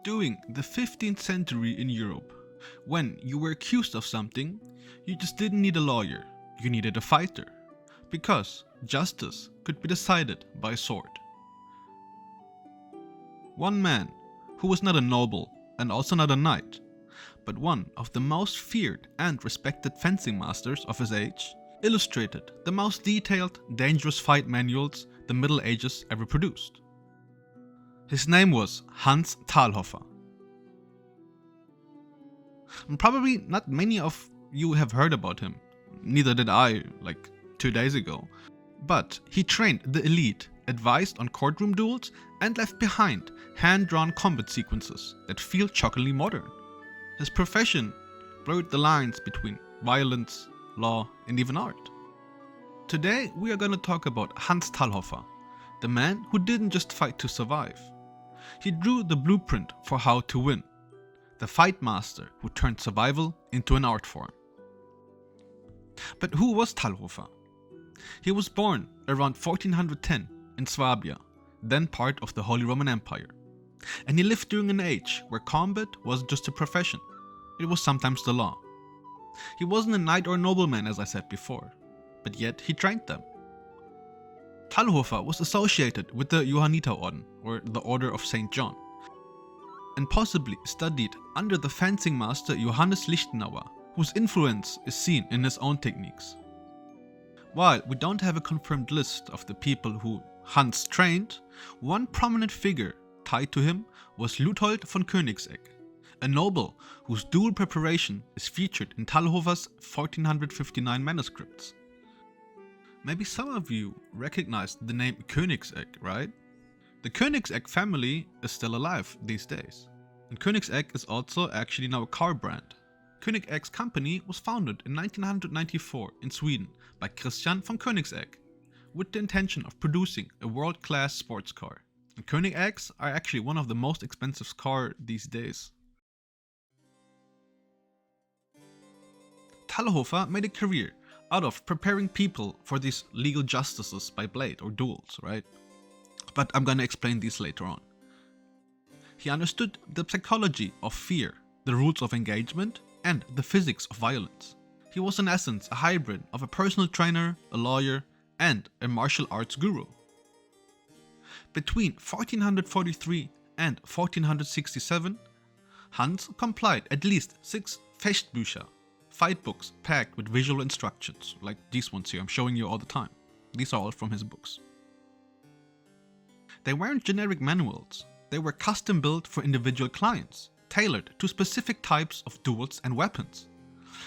During the 15th century in Europe, when you were accused of something, you just didn't need a lawyer, you needed a fighter, because justice could be decided by a sword. One man, who was not a noble and also not a knight, but one of the most feared and respected fencing masters of his age, illustrated the most detailed, dangerous fight manuals the Middle Ages ever produced. His name was Hans Talhoffer. Probably not many of you have heard about him, neither did I, like 2 days ago. But he trained the elite, advised on courtroom duels, and left behind hand-drawn combat sequences that feel shockingly modern. His profession blurred the lines between violence, law, and even art. Today we are going to talk about Hans Talhoffer, the man who didn't just fight to survive. He drew the blueprint for how to win, the fight master who turned survival into an art form. But who was Talhoffer? He was born around 1410 in Swabia, then part of the Holy Roman Empire, and he lived during an age where combat wasn't just a profession, it was sometimes the law. He wasn't a knight or nobleman, as I said before, but yet he trained them. Talhoffer was associated with the Johanniter Orden, or the Order of St. John, and possibly studied under the fencing master Johannes Lichtenauer, whose influence is seen in his own techniques. While we don't have a confirmed list of the people who Hans trained, one prominent figure tied to him was Luithold von Königsegg, a noble whose duel preparation is featured in Talhoffer's 1459 manuscripts. Maybe some of you recognize the name Königsegg, right? The Königsegg family is still alive these days, and Königsegg is also actually now a car brand. Königegg's company was founded in 1994 in Sweden by Christian von Königsegg, with the intention of producing a world-class sports car. And Königseggs are actually one of the most expensive cars these days. Talhoffer made a career out of preparing people for these legal justices by blade or duels, right? But I'm gonna explain these later on. He understood the psychology of fear, the rules of engagement, and the physics of violence. He was in essence a hybrid of a personal trainer, a lawyer, and a martial arts guru. Between 1443 and 1467, Hans compiled at least 6 Fechtbücher, fight books packed with visual instructions, like these ones here I'm showing you all the time. These are all from his books. They weren't generic manuals, they were custom built for individual clients, tailored to specific types of duels and weapons.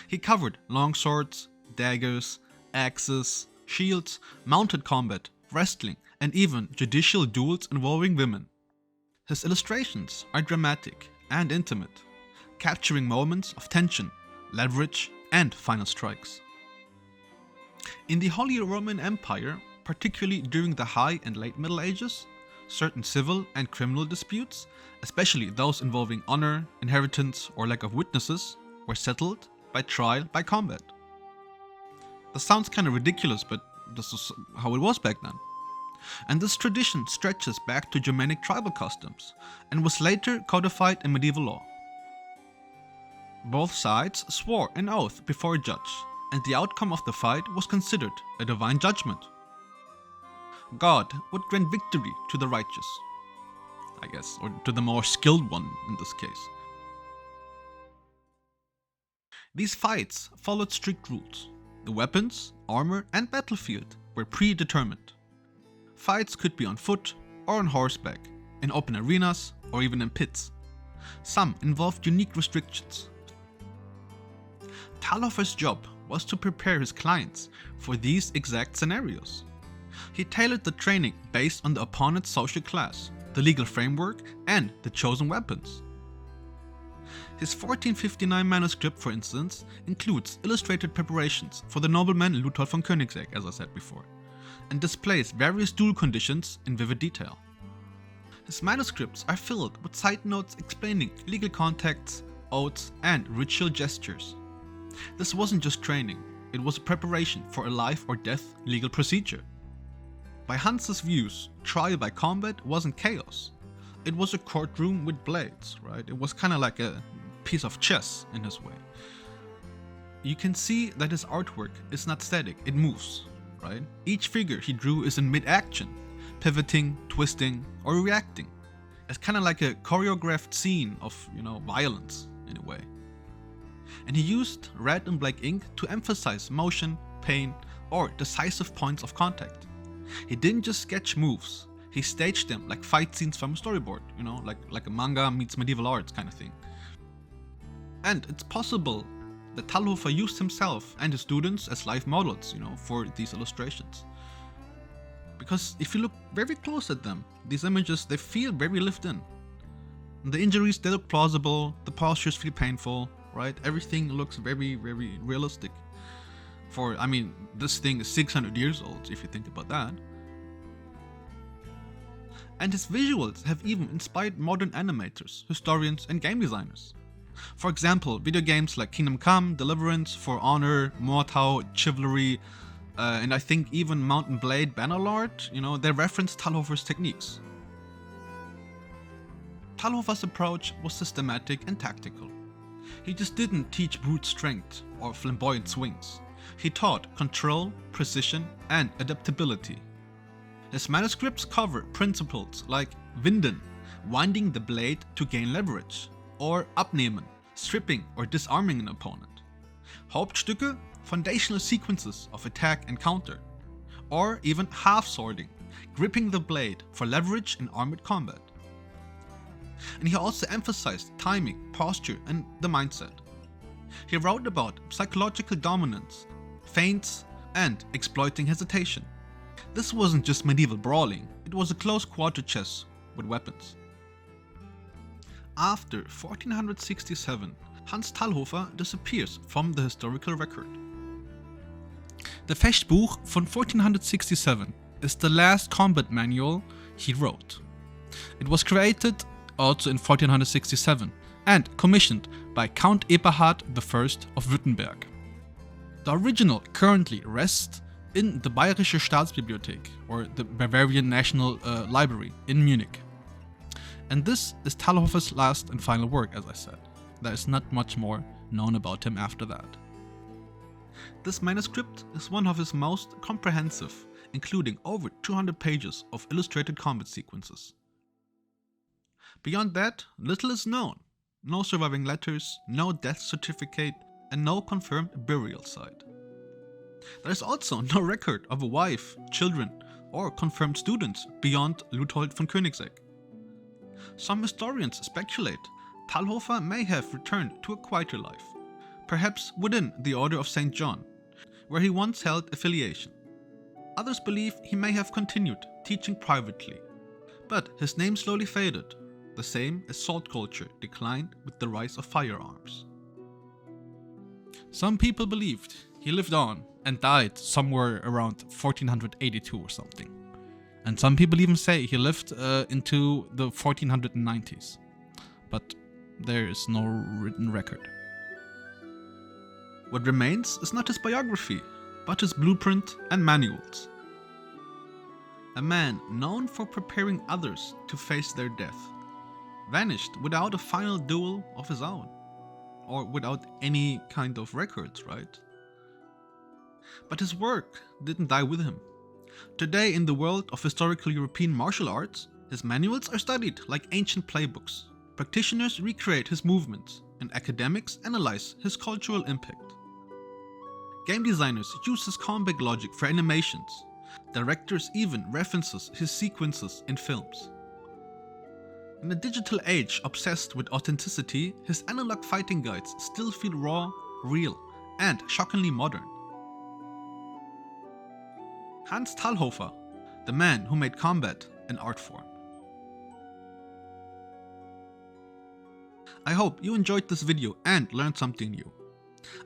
He covered long swords, daggers, axes, shields, mounted combat, wrestling, and even judicial duels involving women. His illustrations are dramatic and intimate, capturing moments of tension, leverage, and final strikes. In the Holy Roman Empire, particularly during the High and Late Middle Ages, certain civil and criminal disputes, especially those involving honor, inheritance, or lack of witnesses, were settled by trial by combat. This sounds kind of ridiculous, but this is how it was back then. And this tradition stretches back to Germanic tribal customs and was later codified in medieval law. Both sides swore an oath before a judge, and the outcome of the fight was considered a divine judgment. God would grant victory to the righteous, I guess, or to the more skilled one in this case. These fights followed strict rules. The weapons, armor, and battlefield were predetermined. Fights could be on foot or on horseback, in open arenas, or even in pits. Some involved unique restrictions. Talhoffer's job was to prepare his clients for these exact scenarios. He tailored the training based on the opponent's social class, the legal framework, and the chosen weapons. His 1459 manuscript, for instance, includes illustrated preparations for the nobleman Luithold von Königsegg, as I said before, and displays various duel conditions in vivid detail. His manuscripts are filled with side notes explaining legal contexts, oaths, and ritual gestures. This wasn't just training, it was a preparation for a life or death legal procedure. By Hans's views, trial by combat wasn't chaos. it was a courtroom with blades, right? It was kind of like a piece of chess in his way. You can see that his artwork is not static, it moves, right? Each figure he drew is in mid-action, pivoting, twisting, or reacting. It's kind of like a choreographed scene of, violence in a way. And he used red and black ink to emphasize motion, pain, or decisive points of contact. He didn't just sketch moves, he staged them like fight scenes from a storyboard, like a manga meets medieval arts kind of thing. And it's possible that Talhoffer used himself and his students as live models, for these illustrations. Because if you look very close at them, these images, they feel very lived in. The injuries, they look plausible, the postures feel painful, right? Everything looks very, very realistic. This thing is 600 years old, if you think about that. And his visuals have even inspired modern animators, historians, and game designers. For example, video games like Kingdom Come, Deliverance, For Honor, Mortau, Chivalry, and I think even Mount & Blade Bannerlord, they reference Talhoffer's techniques. Talhoffer's approach was systematic and tactical. He just didn't teach brute strength or flamboyant swings. He taught control, precision, and adaptability. His manuscripts cover principles like Winden, winding the blade to gain leverage, or Abnehmen, stripping or disarming an opponent. Hauptstücke, foundational sequences of attack and counter, or even half-swording, gripping the blade for leverage in armored combat. And he also emphasized timing, posture, and the mindset. He wrote about psychological dominance, feints, and exploiting hesitation. This wasn't just medieval brawling, it was a close quarter chess with weapons. After 1467, Hans Talhoffer disappears from the historical record. The Fechtbuch von 1467 is the last combat manual he wrote. It was created also in 1467 and commissioned by Count Eberhard I of Württemberg. The original currently rests in the Bayerische Staatsbibliothek, or the Bavarian National Library in Munich. And this is Talhoffer's last and final work, as I said. There is not much more known about him after that. This manuscript is one of his most comprehensive, including over 200 pages of illustrated combat sequences. Beyond that, little is known. No surviving letters, no death certificate, and no confirmed burial site. There is also no record of a wife, children, or confirmed students beyond Luthold von Koenigsegg. Some historians speculate Talhoffer may have returned to a quieter life, perhaps within the Order of St. John, where he once held affiliation. Others believe he may have continued teaching privately, but his name slowly faded, the same as salt culture declined with the rise of firearms. Some people believed he lived on and died somewhere around 1482 or something. And some people even say he lived into the 1490s. But there is no written record. What remains is not his biography, but his blueprint and manuals. A man known for preparing others to face their death, vanished without a final duel of his own, or without any kind of records, right? But his work didn't die with him. Today, in the world of historical European martial arts, his manuals are studied like ancient playbooks. Practitioners recreate his movements, and academics analyze his cultural impact. Game designers use his combat logic for animations. Directors even references his sequences in films. In a digital age obsessed with authenticity, his analog fighting guides still feel raw, real, and shockingly modern. Hans Talhoffer, the man who made combat an art form. I hope you enjoyed this video and learned something new.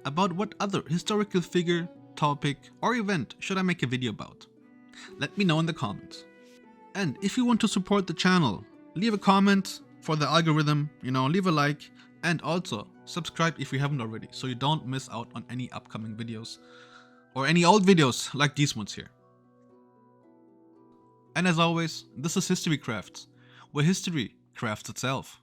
About what other historical figure, topic, or event should I make a video about? Let me know in the comments. And if you want to support the channel, leave a comment for the algorithm, leave a like, and also subscribe if you haven't already, so you don't miss out on any upcoming videos or any old videos like these ones here. And as always, this is History Crafts, where history crafts itself.